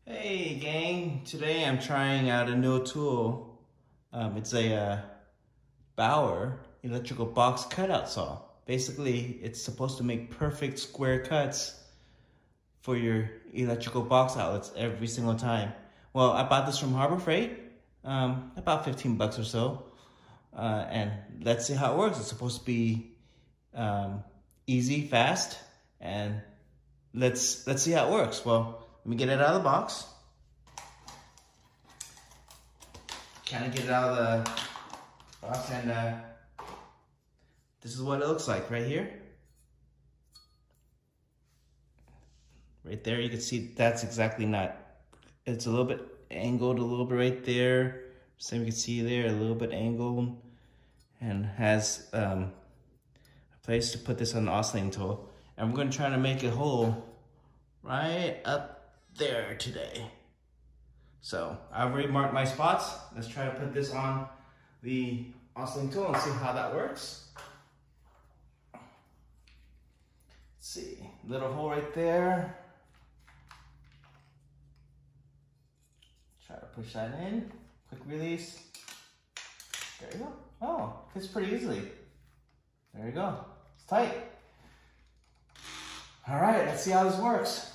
Hey gang, today I'm trying out a new tool. It's a Bauer electrical box cutout saw. Basically, it's supposed to make perfect square cuts for your electrical box outlets every single time. Well, I bought this from Harbor Freight, about 15 bucks or so. And let's see how it works. It's supposed to be easy, fast, and let's see how it works. Well, let me get it out of the box. Kind of get it out of the box, and this is what it looks like right here. Right there, you can see that's exactly not. It's a little bit angled, a little bit right there. Same you can see there, a little bit angled, and has a place to put this on the oscillating tool. And we're going to try to make a hole right up there today. So I've already marked my spots. Let's try to put this on the oscillating tool and see how that works. Let's see, little hole right there. Try to push that in, quick release. There you go. Oh, fits pretty easily. There you go, it's tight. All right, let's see how this works.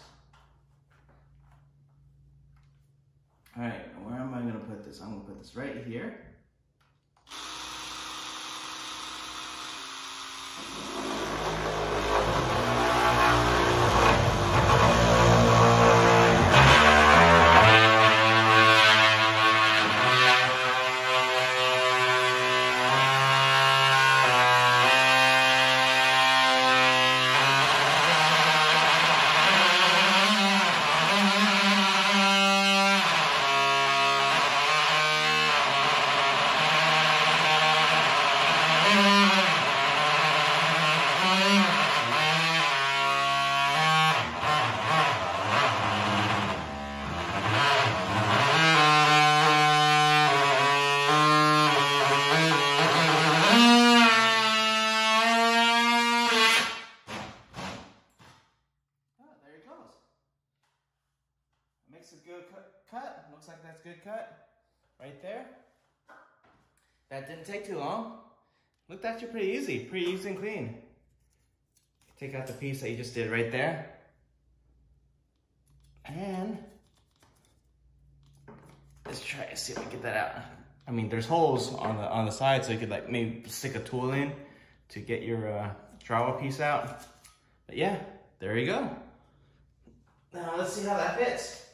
All right, where am I gonna put this? I'm gonna put this right here. Makes a good cut. Looks like that's a good cut right there. That didn't take too long. Looked actually pretty easy and clean. Take out the piece that you just did right there. And let's try to see if we can get that out. I mean, there's holes on the side, so you could like maybe stick a tool in to get your drywall piece out. But yeah, there you go. Now let's see how that fits.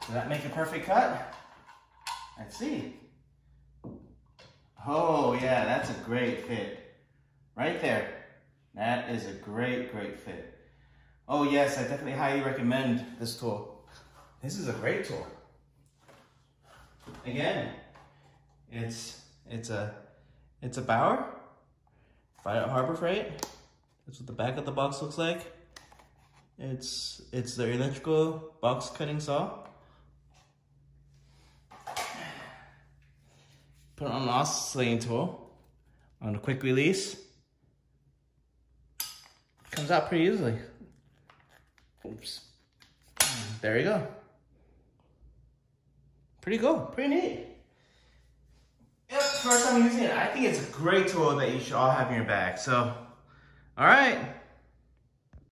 Does that make a perfect cut? Let's see. Oh yeah, that's a great fit. Right there. That is a great fit. Oh yes, I definitely highly recommend this tool. This is a great tool. Again, it's a Bauer by Harbor Freight. That's what the back of the box looks like. It's the electrical box cutting saw. Put it on the oscillating tool on a quick release. Comes out pretty easily. Oops. There you go. Pretty cool, pretty neat. Yep, first time using it. I think it's a great tool that you should all have in your bag. So, all right.